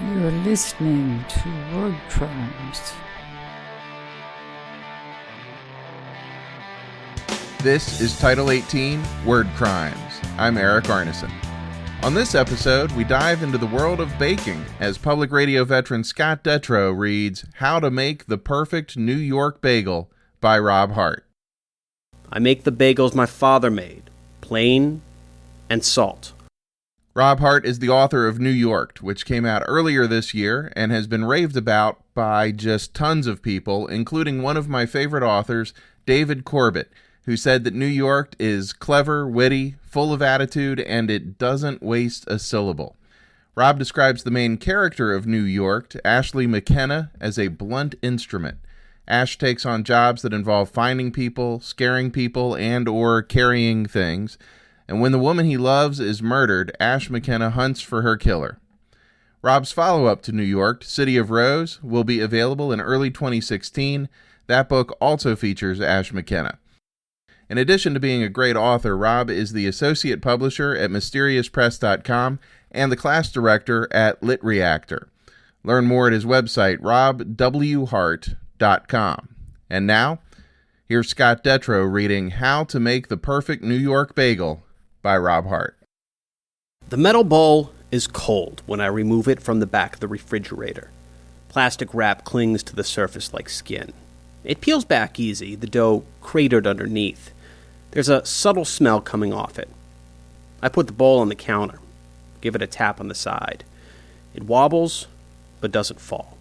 You're listening to Word Crimes. This is Title 18, Word Crimes. I'm Eric Arneson. On this episode, we dive into the world of baking as public radio veteran Scott Detrow reads How to Make the Perfect New York Bagel by Rob Hart. I make the bagels my father made, plain and salt. Rob Hart is the author of New York, which came out earlier this year and has been raved about by just tons of people, including one of my favorite authors, David Corbett, who said that New York is clever, witty, full of attitude, and it doesn't waste a syllable. Rob describes the main character of New York, Ashley McKenna, as a blunt instrument. Ash takes on jobs that involve finding people, scaring people, and or carrying things. And when the woman he loves is murdered, Ash McKenna hunts for her killer. Rob's follow-up to New York, City of Rose, will be available in early 2016. That book also features Ash McKenna. In addition to being a great author, Rob is the associate publisher at MysteriousPress.com and the class director at Lit Reactor. Learn more at his website, robwhart.com. And now, here's Scott Detrow reading How to Make the Perfect New York Bagel by Rob Hart. The metal bowl is cold when I remove it from the back of the refrigerator. Plastic wrap clings to the surface like skin. It peels back easy, the dough cratered underneath. There's a subtle smell coming off it. I put the bowl on the counter, give it a tap on the side. It wobbles, but doesn't fall.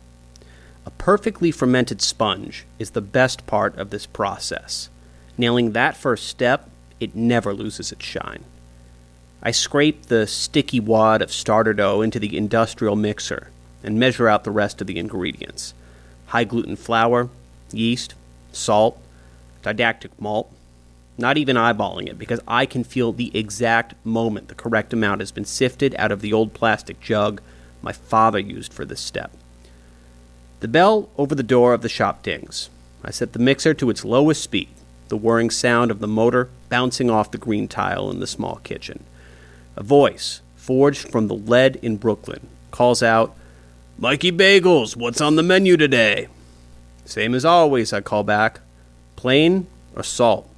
A perfectly fermented sponge is the best part of this process. Nailing that first step, it never loses its shine. I scrape the sticky wad of starter dough into the industrial mixer and measure out the rest of the ingredients. High-gluten flour, yeast, salt, didactic malt. Not even eyeballing it because I can feel the exact moment the correct amount has been sifted out of the old plastic jug my father used for this step. The bell over the door of the shop dings. I set the mixer to its lowest speed, the whirring sound of the motor bouncing off the green tile in the small kitchen. A voice, forged from the lead in Brooklyn, calls out, "Mikey Bagels, what's on the menu today?" "Same as always," I call back. "Plain or salt?"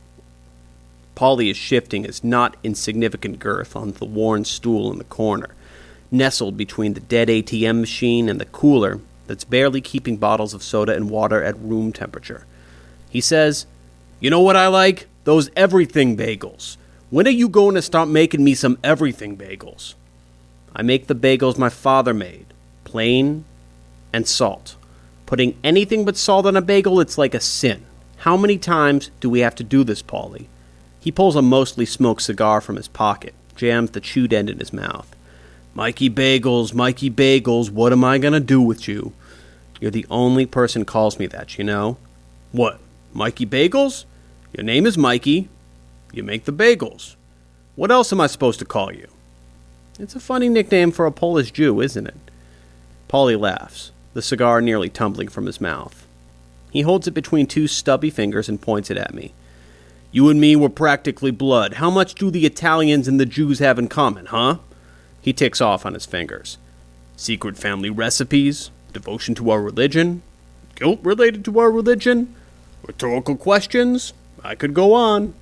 Polly is shifting his not insignificant girth on the worn stool in the corner, nestled between the dead ATM machine and the cooler that's barely keeping bottles of soda and water at room temperature. He says, "You know what I like? Those everything bagels. When are you going to stop making me some everything bagels?" I make the bagels my father made, plain and salt. Putting anything but salt on a bagel, it's like a sin. How many times do we have to do this, Paulie? He pulls a mostly smoked cigar from his pocket, jams the chewed end in his mouth. Mikey Bagels, what am I going to do with you?" "You're the only person calls me that, you know." "What, Mikey Bagels? Your name is Mikey. You make the bagels. What else am I supposed to call you?" It's a funny nickname for a Polish Jew, isn't it? Paulie laughs, the cigar nearly tumbling from his mouth. He holds it between two stubby fingers and points it at me. "You and me were practically blood. How much do the Italians and the Jews have in common, huh?" He ticks off on his fingers. "Secret family recipes? Devotion to our religion? Guilt related to our religion? Rhetorical questions? I could go on."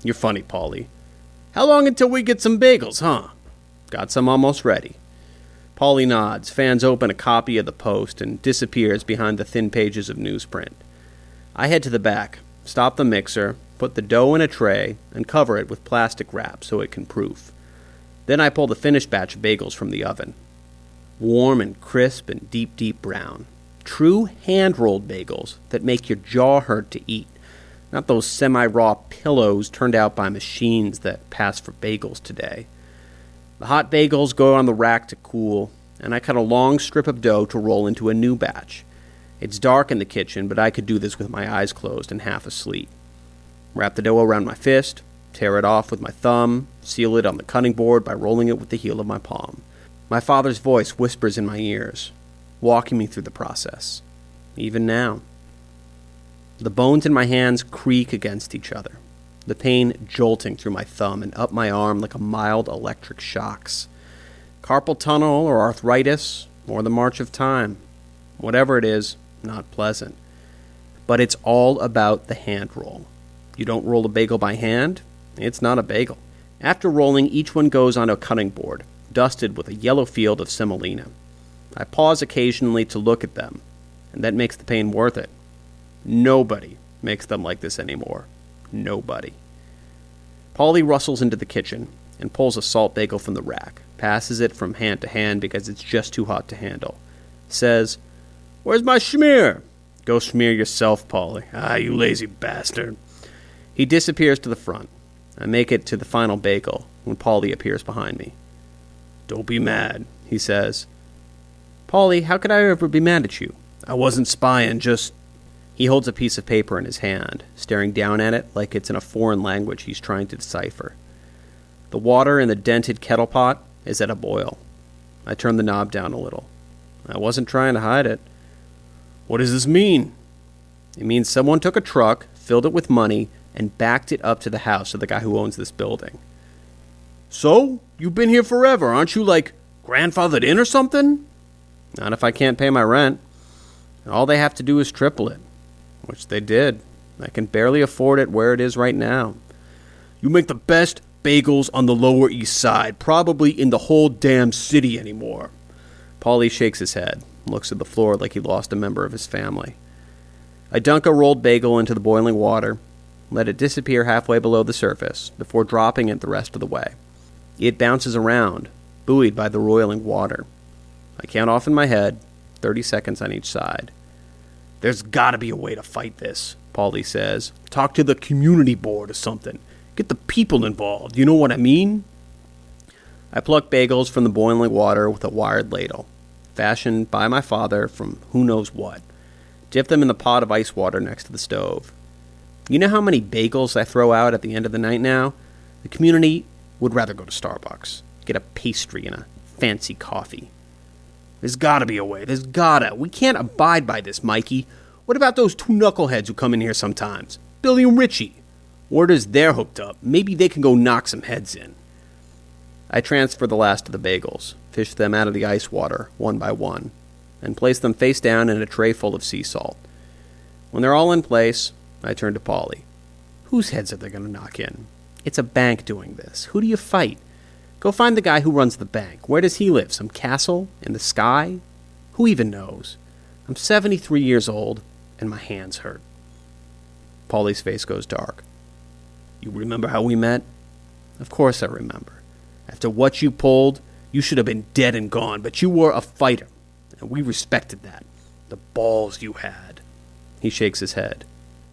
"You're funny, Paulie. How long until we get some bagels, huh?" "Got some almost ready." Paulie nods, fans open a copy of the Post, and disappears behind the thin pages of newsprint. I head to the back, stop the mixer, put the dough in a tray, and cover it with plastic wrap so it can proof. Then I pull the finished batch of bagels from the oven. Warm and crisp and deep, deep brown. True hand-rolled bagels that make your jaw hurt to eat. Not those semi-raw pillows turned out by machines that pass for bagels today. The hot bagels go on the rack to cool, and I cut a long strip of dough to roll into a new batch. It's dark in the kitchen, but I could do this with my eyes closed and half asleep. Wrap the dough around my fist, tear it off with my thumb, seal it on the cutting board by rolling it with the heel of my palm. My father's voice whispers in my ears, walking me through the process. Even now. The bones in my hands creak against each other, the pain jolting through my thumb and up my arm like a mild electric shocks. Carpal tunnel or arthritis, or the march of time. Whatever it is, not pleasant. But it's all about the hand roll. You don't roll a bagel by hand, it's not a bagel. After rolling, each one goes on a cutting board, dusted with a yellow field of semolina. I pause occasionally to look at them, and that makes the pain worth it. Nobody makes them like this anymore. Nobody. Polly rustles into the kitchen and pulls a salt bagel from the rack, passes it from hand to hand because it's just too hot to handle. Says, "Where's my schmear?" "Go smear yourself, Polly." "Ah, you lazy bastard." He disappears to the front. I make it to the final bagel when Polly appears behind me. "Don't be mad," he says. "Polly, how could I ever be mad at you?" "I wasn't spying, just..." He holds a piece of paper in his hand, staring down at it like it's in a foreign language he's trying to decipher. The water in the dented kettle pot is at a boil. I turn the knob down a little. I wasn't trying to hide it. "What does this mean?" "It means someone took a truck, filled it with money, and backed it up to the house of the guy who owns this building." "So? You've been here forever, aren't you, like, grandfathered in or something?" "Not if I can't pay my rent. All they have to do is triple it." Which they did. I can barely afford it where it is right now. "You make the best bagels on the Lower East Side, probably in the whole damn city anymore." Paulie shakes his head, looks at the floor like he lost a member of his family. I dunk a rolled bagel into the boiling water, let it disappear halfway below the surface, before dropping it the rest of the way. It bounces around, buoyed by the roiling water. I count off in my head, 30 seconds on each side. "There's gotta be a way to fight this," Paulie says. "Talk to the community board or something. Get the people involved, you know what I mean?" I pluck bagels from the boiling water with a wired ladle, fashioned by my father from who knows what. Dip them in the pot of ice water next to the stove. You know how many bagels I throw out at the end of the night now? The community would rather go to Starbucks, get a pastry and a fancy coffee. "There's gotta be a way. There's gotta. We can't abide by this, Mikey. What about those two knuckleheads who come in here sometimes? Billy and Richie. Word is they're hooked up. Maybe they can go knock some heads in." I transfer the last of the bagels, fish them out of the ice water, one by one, and place them face down in a tray full of sea salt. When they're all in place, I turn to Polly. Whose heads are they going to knock in? It's a bank doing this. Who do you fight? Go find the guy who runs the bank. Where does he live? Some castle? In the sky? Who even knows? I'm 73 years old, and my hands hurt. Polly's face goes dark. "You remember how we met?" "Of course I remember. After what you pulled, you should have been dead and gone, but you were a fighter, and we respected that. The balls you had." He shakes his head.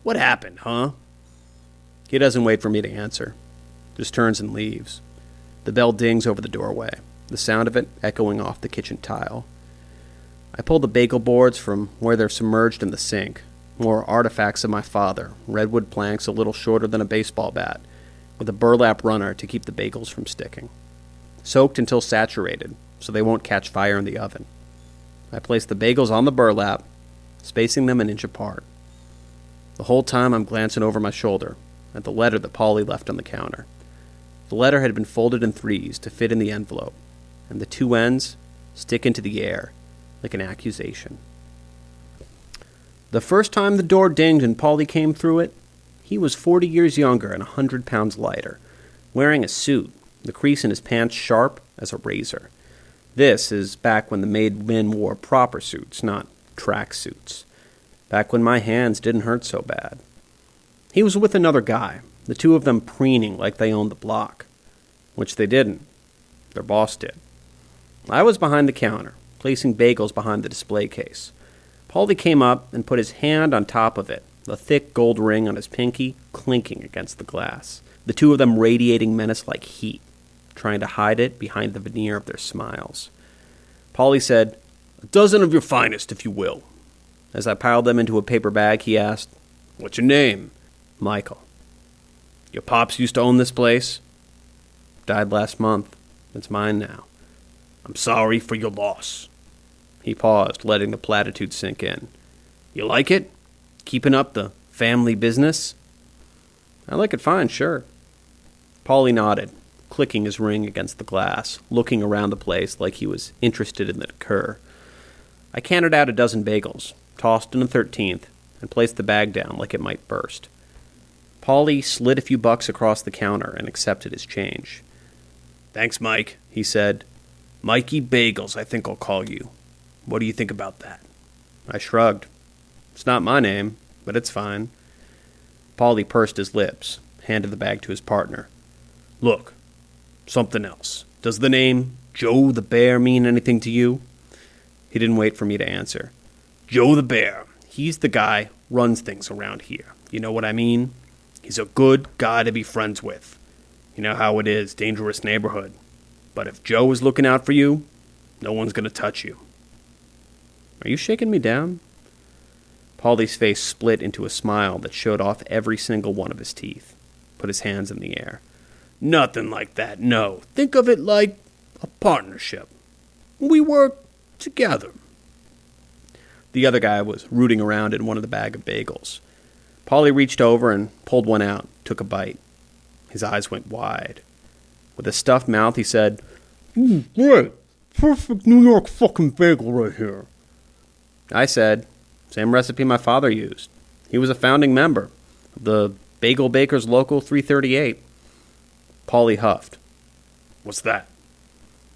"What happened, huh?" He doesn't wait for me to answer. Just turns and leaves. The bell dings over the doorway, the sound of it echoing off the kitchen tile. I pull the bagel boards from where they're submerged in the sink. More artifacts of my father, redwood planks a little shorter than a baseball bat, with a burlap runner to keep the bagels from sticking. Soaked until saturated, so they won't catch fire in the oven. I place the bagels on the burlap, spacing them an inch apart. The whole time I'm glancing over my shoulder at the letter that Polly left on the counter. The letter had been folded in threes to fit in the envelope, and the two ends stick into the air like an accusation. The first time the door dinged and Polly came through it, he was 40 years younger and 100 pounds lighter, wearing a suit, the crease in his pants sharp as a razor. This is back when the made men wore proper suits, not track suits. Back when my hands didn't hurt so bad. He was with another guy, the two of them preening like they owned the block. Which they didn't. Their boss did. I was behind the counter, placing bagels behind the display case. Paulie came up and put his hand on top of it, the thick gold ring on his pinky clinking against the glass. The two of them radiating menace-like heat, trying to hide it behind the veneer of their smiles. Paulie said, "A dozen of your finest, if you will." As I piled them into a paper bag, he asked, "What's your name?" "Michael." "Your pops used to own this place?" "Died last month. It's mine now." "I'm sorry for your loss." He paused, letting the platitude sink in. "You like it? Keeping up the family business?" "I like it fine, sure." Paulie nodded, clicking his ring against the glass, looking around the place like he was interested in the cur. I cantered out a dozen bagels, tossed in a 13th, and placed the bag down like it might burst. Paulie slid a few bucks across the counter and accepted his change. "Thanks, Mike," he said. "Mikey Bagels, I think I'll call you. What do you think about that?" I shrugged. It's not my name, but it's fine. Paulie pursed his lips, handed the bag to his partner. "Look, something else. Does the name Joe the Bear mean anything to you?" He didn't wait for me to answer. "Joe the Bear, he's the guy runs things around here. You know what I mean? He's a good guy to be friends with. You know how it is, dangerous neighborhood. But if Joe is looking out for you, no one's going to touch you." Are you shaking me down? Paulie's face split into a smile that showed off every single one of his teeth. Put his hands in the air. "Nothing like that, no. Think of it like a partnership. We work together." The other guy was rooting around in one of the bag of bagels. Paulie reached over and pulled one out, took a bite. His eyes went wide. With a stuffed mouth, he said, "Great. Perfect New York fucking bagel right here." I said, "Same recipe my father used. He was a founding member of the Bagel Bakers Local 338. Paulie huffed. "What's that?"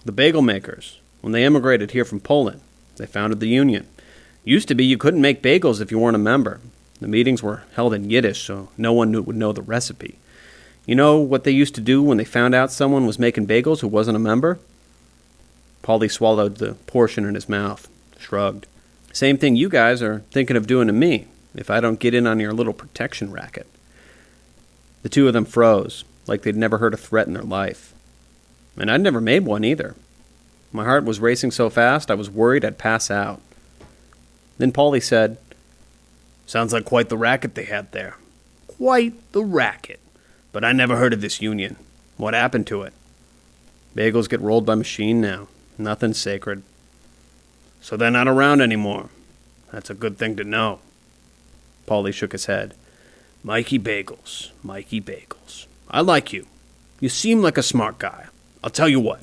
"The bagel makers. When they immigrated here from Poland, they founded the union. Used to be you couldn't make bagels if you weren't a member. The meetings were held in Yiddish, so no one would know the recipe. You know what they used to do when they found out someone was making bagels who wasn't a member?" Paulie swallowed the portion in his mouth, shrugged. "Same thing you guys are thinking of doing to me, if I don't get in on your little protection racket." The two of them froze, like they'd never heard a threat in their life. And I'd never made one either. My heart was racing so fast I was worried I'd pass out. Then Paulie said, "Sounds like quite the racket they had there." "Quite the racket. But I never heard of this union. What happened to it?" "Bagels get rolled by machine now. Nothing's sacred." "So they're not around anymore. That's a good thing to know." Paulie shook his head. Mikey Bagels. I like you. You seem like a smart guy. I'll tell you what.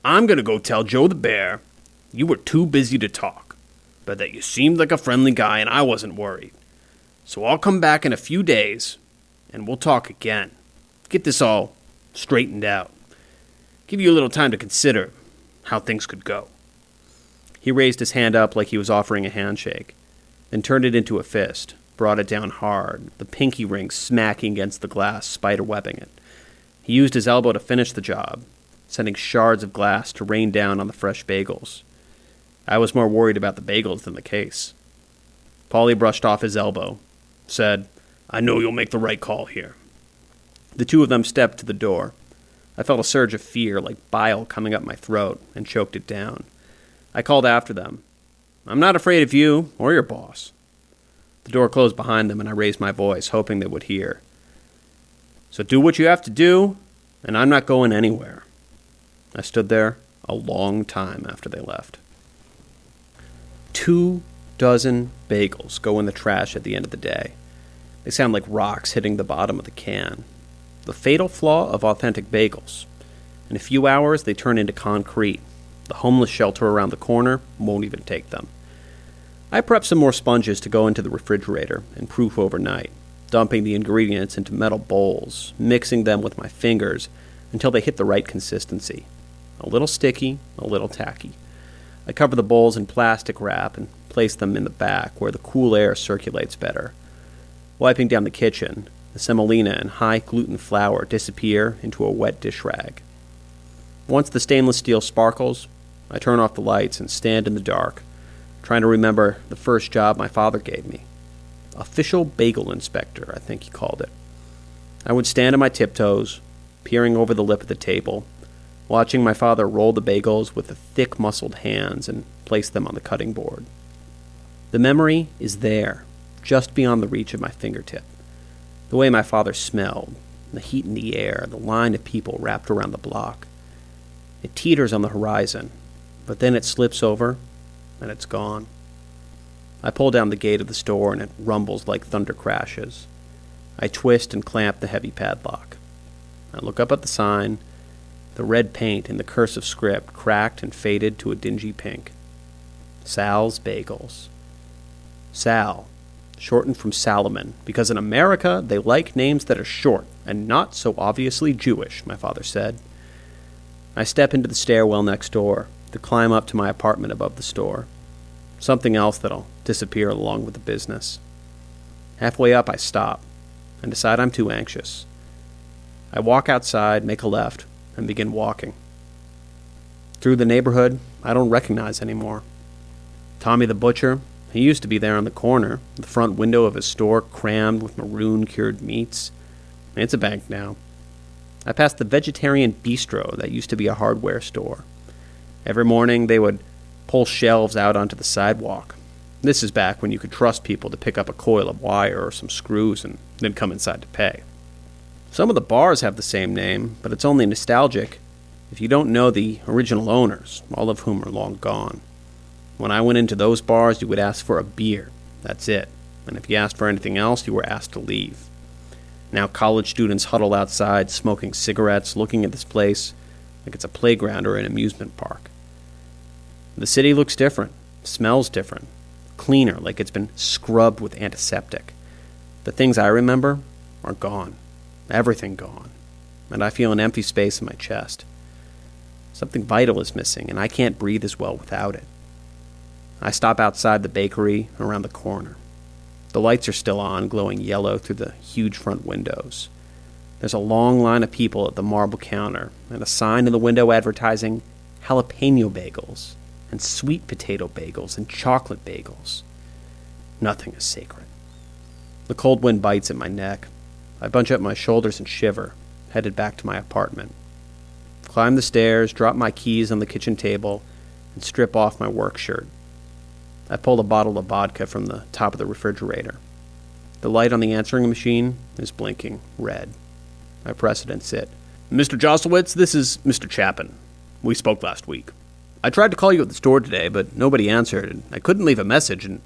I'm going to go tell Joe the Bear you were too busy to talk, but that you seemed like a friendly guy and I wasn't worried. So I'll come back in a few days, and we'll talk again. Get this all straightened out. Give you a little time to consider how things could go." He raised his hand up like he was offering a handshake, then turned it into a fist, brought it down hard, the pinky ring smacking against the glass, spiderwebbing it. He used his elbow to finish the job, sending shards of glass to rain down on the fresh bagels. I was more worried about the bagels than the case. Paulie brushed off his elbow, said, "I know you'll make the right call here." The two of them stepped to the door. I felt a surge of fear, like bile coming up my throat, and choked it down. I called after them. "I'm not afraid of you or your boss." The door closed behind them, and I raised my voice, hoping they would hear. "So do what you have to do, and I'm not going anywhere." I stood there a long time after they left. 24 bagels go in the trash at the end of the day. They sound like rocks hitting the bottom of the can. The fatal flaw of authentic bagels. In a few hours, they turn into concrete. The homeless shelter around the corner won't even take them. I prep some more sponges to go into the refrigerator and proof overnight, dumping the ingredients into metal bowls, mixing them with my fingers until they hit the right consistency. A little sticky, a little tacky. I cover the bowls in plastic wrap and place them in the back where the cool air circulates better. Wiping down the kitchen, the semolina and high-gluten flour disappear into a wet dish rag. Once the stainless steel sparkles, I turn off the lights and stand in the dark, trying to remember the first job my father gave me. Official bagel inspector, I think he called it. I would stand on my tiptoes, peering over the lip of the table, watching my father roll the bagels with the thick muscled hands and place them on the cutting board. The memory is there, just beyond the reach of my fingertip. The way my father smelled, the heat in the air, the line of people wrapped around the block. It teeters on the horizon, but then it slips over, and it's gone. I pull down the gate of the store, and it rumbles like thunder crashes. I twist and clamp the heavy padlock. I look up at the sign. The red paint in the cursive script cracked and faded to a dingy pink. Sal's Bagels. Sal, shortened from Salomon, because in America they like names that are short and not so obviously Jewish, my father said. I step into the stairwell next door to climb up to my apartment above the store. Something else that'll disappear along with the business. Halfway up, I stop and decide I'm too anxious. I walk outside, make a left, and begin walking. Through the neighborhood I don't recognize anymore. Tommy the butcher, he used to be there on the corner, the front window of his store crammed with maroon cured meats. It's a bank now. I passed the vegetarian bistro that used to be a hardware store. Every morning they would pull shelves out onto the sidewalk. This is back when you could trust people to pick up a coil of wire or some screws and then come inside to pay. Some of the bars have the same name, but it's only nostalgic if you don't know the original owners, all of whom are long gone. When I went into those bars, you would ask for a beer. That's it. And if you asked for anything else, you were asked to leave. Now college students huddle outside, smoking cigarettes, looking at this place like it's a playground or an amusement park. The city looks different, smells different, cleaner, like it's been scrubbed with antiseptic. The things I remember are gone. Everything gone. And I feel an empty space in my chest. Something vital is missing, and I can't breathe as well without it. I stop outside the bakery around the corner. The lights are still on, glowing yellow through the huge front windows. There's a long line of people at the marble counter, and a sign in the window advertising jalapeno bagels, and sweet potato bagels, and chocolate bagels. Nothing is sacred. The cold wind bites at my neck. I bunch up my shoulders and shiver, headed back to my apartment. Climb the stairs, drop my keys on the kitchen table, and strip off my work shirt. I pull a bottle of vodka from the top of the refrigerator. The light on the answering machine is blinking red. I press it and sit. "Mr. Joslowitz, this is Mr. Chapin. We spoke last week. I tried to call you at the store today, but nobody answered, and I couldn't leave a message, and,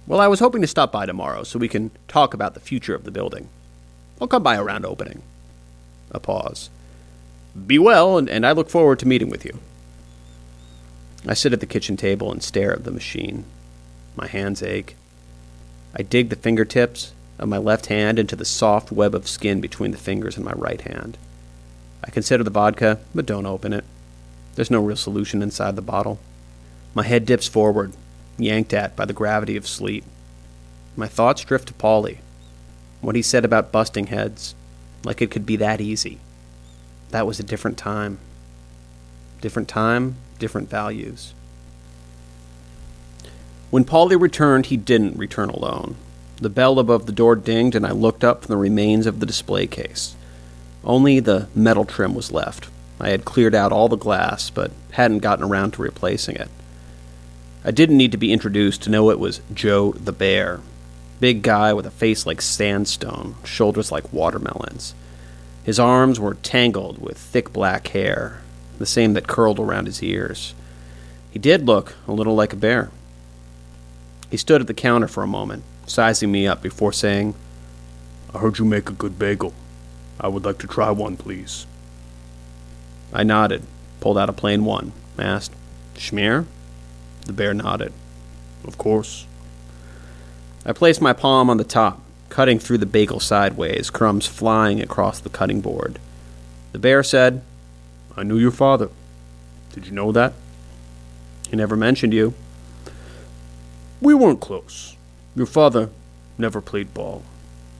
well, I was hoping to stop by tomorrow so we can talk about the future of the building. I'll come by around opening." A pause. "Be well, and I look forward to meeting with you." I sit at the kitchen table and stare at the machine. My hands ache. I dig the fingertips of my left hand into the soft web of skin between the fingers in my right hand. I consider the vodka, but don't open it. There's no real solution inside the bottle. My head dips forward, yanked at by the gravity of sleep. My thoughts drift to Paulie. What he said about busting heads, like it could be that easy. That was a different time. Different time, different values. When Paulie returned, he didn't return alone. The bell above the door dinged, and I looked up from the remains of the display case. Only the metal trim was left. I had cleared out all the glass, but hadn't gotten around to replacing it. I didn't need to be introduced to know it was Joe the Bear. Big guy with a face like sandstone, shoulders like watermelons. His arms were tangled with thick black hair, the same that curled around his ears. He did look a little like a bear. He stood at the counter for a moment, sizing me up before saying, "I heard you make a good bagel. I would like to try one, please." I nodded, pulled out a plain one, asked, "Schmear?" The bear nodded. "Of course." I placed my palm on the top, cutting through the bagel sideways, crumbs flying across the cutting board. The bear said, "I knew your father. Did you know that?" "He never mentioned you." "We weren't close. Your father never played ball.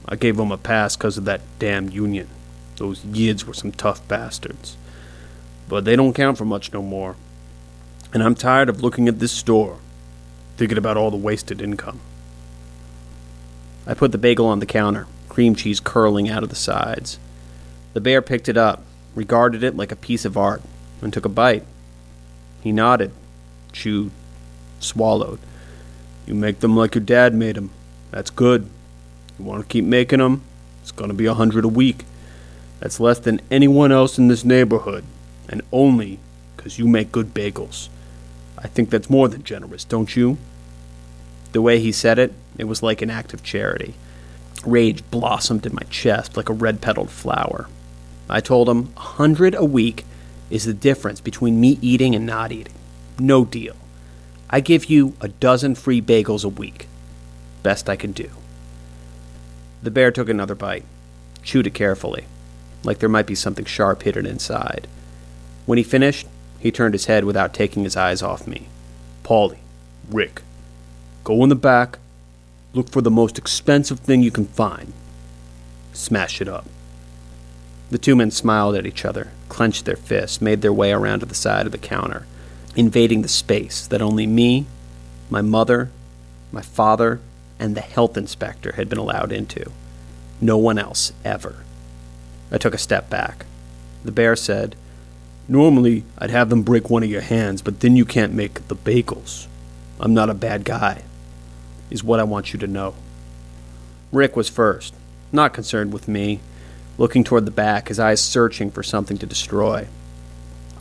I gave him a pass because of that damn union. Those yids were some tough bastards. But they don't count for much no more. And I'm tired of looking at this store, thinking about all the wasted income." I put the bagel on the counter, cream cheese curling out of the sides. The bear picked it up, regarded it like a piece of art, and took a bite. He nodded, chewed, swallowed. "You make them like your dad made them. That's good. You want to keep making them? It's going to be 100 a week. That's less than anyone else in this neighborhood, and only 'cause you make good bagels. I think that's more than generous, don't you?" The way he said it, it was like an act of charity. Rage blossomed in my chest like a red-petaled flower. I told him 100 a week is the difference between me eating and not eating. No deal. I give you a dozen free bagels a week. Best I can do. The bear took another bite, chewed it carefully, like there might be something sharp hidden inside. When he finished, he turned his head without taking his eyes off me. Paulie, Rick, go in the back, look for the most expensive thing you can find. Smash it up. The two men smiled at each other, clenched their fists, made their way around to the side of the counter, invading the space that only me, my mother, my father, and the health inspector had been allowed into. No one else, ever. I took a step back. The bear said, Normally, I'd have them break one of your hands, but then you can't make the bagels. I'm not a bad guy, is what I want you to know. Rick was first, not concerned with me, looking toward the back, his eyes searching for something to destroy.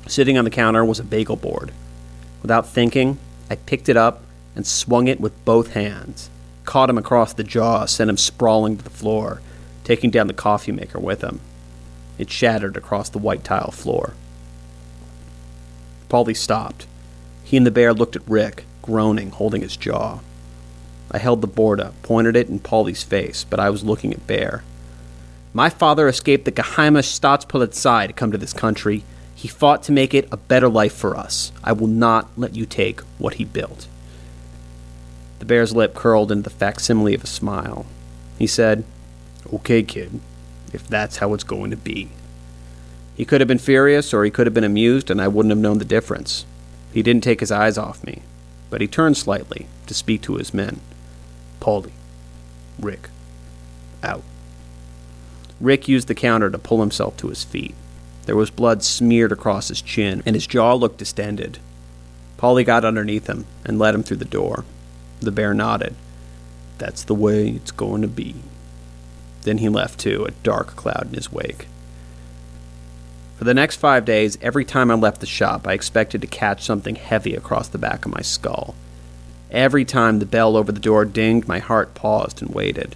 Sitting on the counter was a bagel board. Without thinking, I picked it up and swung it with both hands, caught him across the jaw, sent him sprawling to the floor, taking down the coffee maker with him. It shattered across the white tile floor. Paulie stopped. He and the bear looked at Rick, groaning, holding his jaw. I held the board up, pointed it in Paulie's face, but I was looking at Bear. My father escaped the Geheime Staatspolizei to come to this country. He fought to make it a better life for us. I will not let you take what he built. The bear's lip curled into the facsimile of a smile. He said, Okay, kid, if that's how it's going to be. He could have been furious or he could have been amused, and I wouldn't have known the difference. He didn't take his eyes off me, but he turned slightly to speak to his men. Paulie, Rick, out. Rick used the counter to pull himself to his feet. There was blood smeared across his chin, and his jaw looked distended. Paulie got underneath him and led him through the door. The bear nodded. That's the way it's going to be. Then he left too, a dark cloud in his wake. For the next 5 days, every time I left the shop, I expected to catch something heavy across the back of my skull. Every time the bell over the door dinged, my heart paused and waited.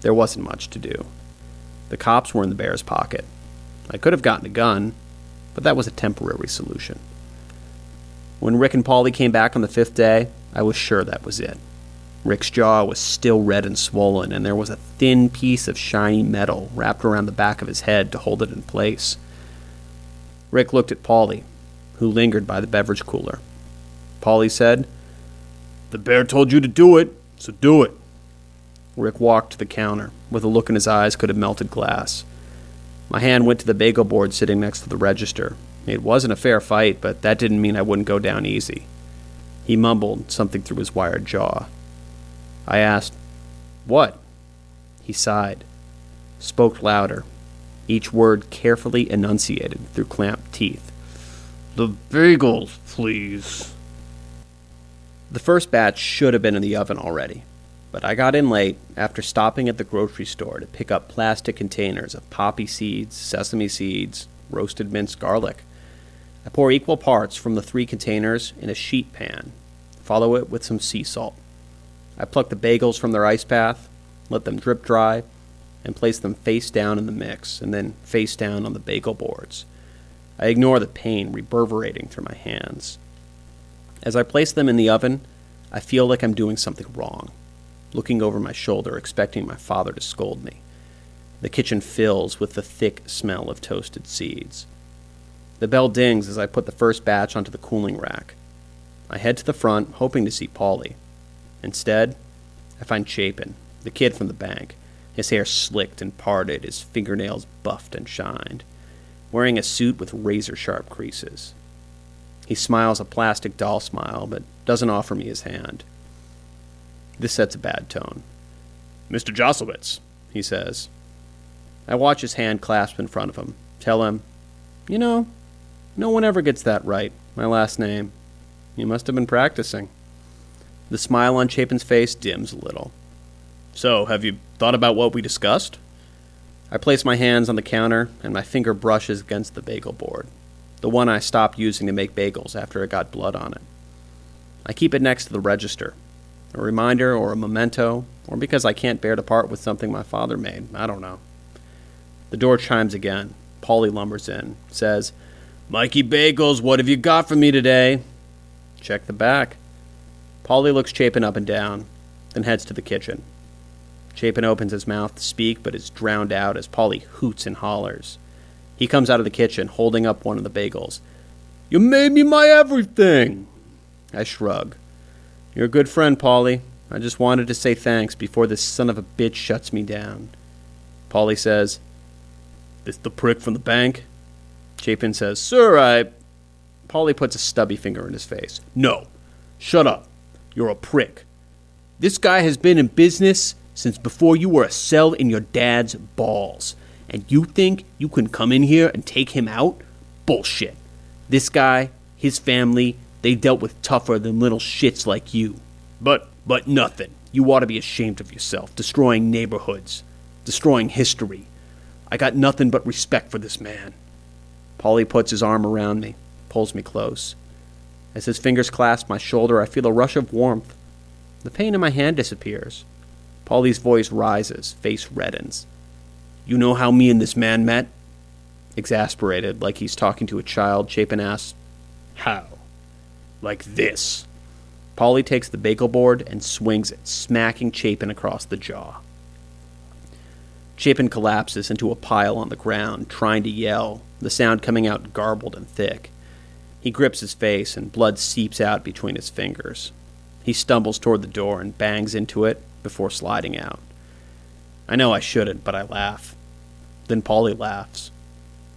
There wasn't much to do. The cops were in the bear's pocket. I could have gotten a gun, but that was a temporary solution. When Rick and Paulie came back on the 5th day, I was sure that was it. Rick's jaw was still red and swollen, and there was a thin piece of shiny metal wrapped around the back of his head to hold it in place. Rick looked at Paulie, who lingered by the beverage cooler. Paulie said, The bear told you to do it, so do it. Rick walked to the counter, with a look in his eyes could have melted glass. My hand went to the bagel board sitting next to the register. It wasn't a fair fight, but that didn't mean I wouldn't go down easy. He mumbled something through his wired jaw. I asked, What? He sighed, spoke louder, each word carefully enunciated through clamped teeth. The bagels, please. The first batch should have been in the oven already, but I got in late after stopping at the grocery store to pick up plastic containers of poppy seeds, sesame seeds, roasted minced garlic. I pour equal parts from the 3 containers in a sheet pan, follow it with some sea salt. I pluck the bagels from their ice bath, let them drip dry, and place them face down in the mix, and then face down on the bagel boards. I ignore the pain reverberating through my hands. As I place them in the oven, I feel like I'm doing something wrong, looking over my shoulder, expecting my father to scold me. The kitchen fills with the thick smell of toasted seeds. The bell dings as I put the first batch onto the cooling rack. I head to the front, hoping to see Paulie. Instead, I find Chapin, the kid from the bank, his hair slicked and parted, his fingernails buffed and shined, wearing a suit with razor-sharp creases. He smiles a plastic doll smile, but doesn't offer me his hand. This sets a bad tone. Mr. Joslowitz, he says. I watch his hand clasped in front of him, tell him, You know, no one ever gets that right, my last name. You must have been practicing. The smile on Chapin's face dims a little. So, have you thought about what we discussed? I place my hands on the counter, and my finger brushes against the bagel board, the one I stopped using to make bagels after it got blood on it. I keep it next to the register, a reminder or a memento, or because I can't bear to part with something my father made. I don't know. The door chimes again. Paulie lumbers in, says, Mikey Bagels, what have you got for me today? Check the back. Paulie looks Chapin up and down, then heads to the kitchen. Chapin opens his mouth to speak, but is drowned out as Paulie hoots and hollers. He comes out of the kitchen, holding up one of the bagels. "You made me my everything!" I shrug. "You're a good friend, Paulie. I just wanted to say thanks before this son of a bitch shuts me down." Paulie says, "This the prick from the bank?" Chapin says, "Sir, Paulie puts a stubby finger in his face. "No. Shut up. You're a prick. This guy has been in business since before you were a cell in your dad's balls. And you think you can come in here and take him out? Bullshit. This guy, his family, they dealt with tougher than little shits like you. But nothing. You ought to be ashamed of yourself, destroying neighborhoods, destroying history. I got nothing but respect for this man." Paulie puts his arm around me, pulls me close. As his fingers clasp my shoulder, I feel a rush of warmth. The pain in my hand disappears. Paulie's voice rises, face reddens. "You know how me and this man met?" Exasperated, like he's talking to a child, Chapin asks, "How?" "Like this." Paulie takes the bagel board and swings it, smacking Chapin across the jaw. Chapin collapses into a pile on the ground, trying to yell, the sound coming out garbled and thick. He grips his face, and blood seeps out between his fingers. He stumbles toward the door and bangs into it before sliding out. I know I shouldn't, but I laugh. Then Paulie laughs.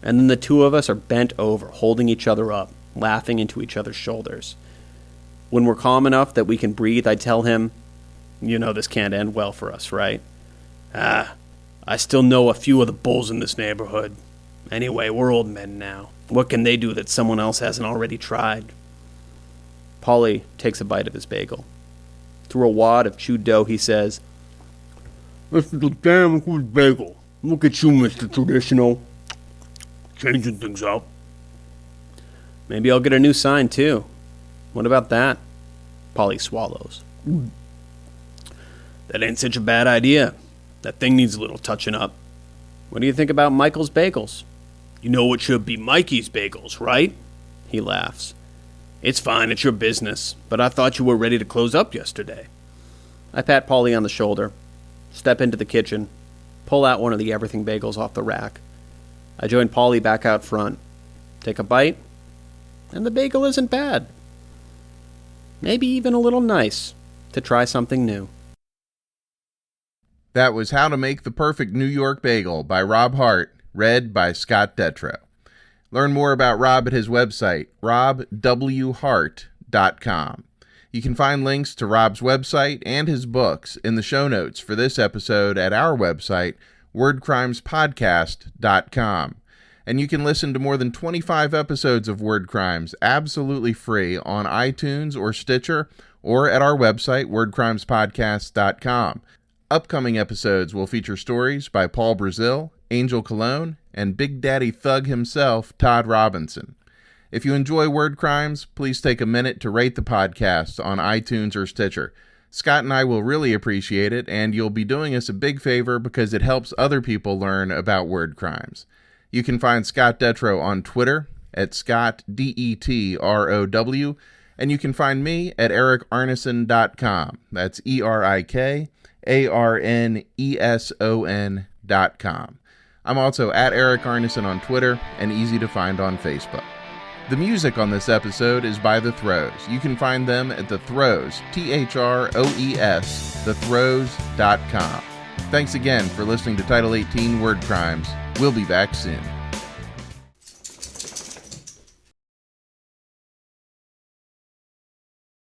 And then the two of us are bent over, holding each other up, laughing into each other's shoulders. When we're calm enough that we can breathe, I tell him, "You know this can't end well for us, right?" I still know a few of the bulls in this neighborhood. Anyway, we're old men now. What can they do that someone else hasn't already tried?" Paulie takes a bite of his bagel. Through a wad of chewed dough, he says, "This is a damn good bagel. Look at you, Mr. Traditional. Changing things up." "Maybe I'll get a new sign, too. What about that?" Paulie swallows. "That ain't such a bad idea. That thing needs a little touching up." "What do you think about Michael's bagels?" "You know it should be Mikey's bagels, right?" He laughs. "It's fine, it's your business, but I thought you were ready to close up yesterday." I pat Paulie on the shoulder, step into the kitchen, pull out one of the everything bagels off the rack. I join Paulie back out front, take a bite, and the bagel isn't bad. Maybe even a little nice to try something new. That was How to Make the Perfect New York Bagel by Rob Hart, read by Scott Detro. Learn more about Rob at his website, robwhart.com. You can find links to Rob's website and his books in the show notes for this episode at our website, wordcrimespodcast.com. And you can listen to more than 25 episodes of Word Crimes absolutely free on iTunes or Stitcher or at our website, wordcrimespodcast.com. Upcoming episodes will feature stories by Paul Brazil, Angel Cologne, and Big Daddy Thug himself, Todd Robinson. If you enjoy Word Crimes, please take a minute to rate the podcast on iTunes or Stitcher. Scott and I will really appreciate it, and you'll be doing us a big favor because it helps other people learn about Word Crimes. You can find Scott Detro on Twitter at Scott, DETROW, and you can find me at ericarneson.com. That's ERIKARNESON.com. I'm also at Eric Arneson on Twitter and easy to find on Facebook. The music on this episode is by The Throws. You can find them at The Throws, THROES, thethrows.com. Thanks again for listening to Title 18 Word Crimes. We'll be back soon.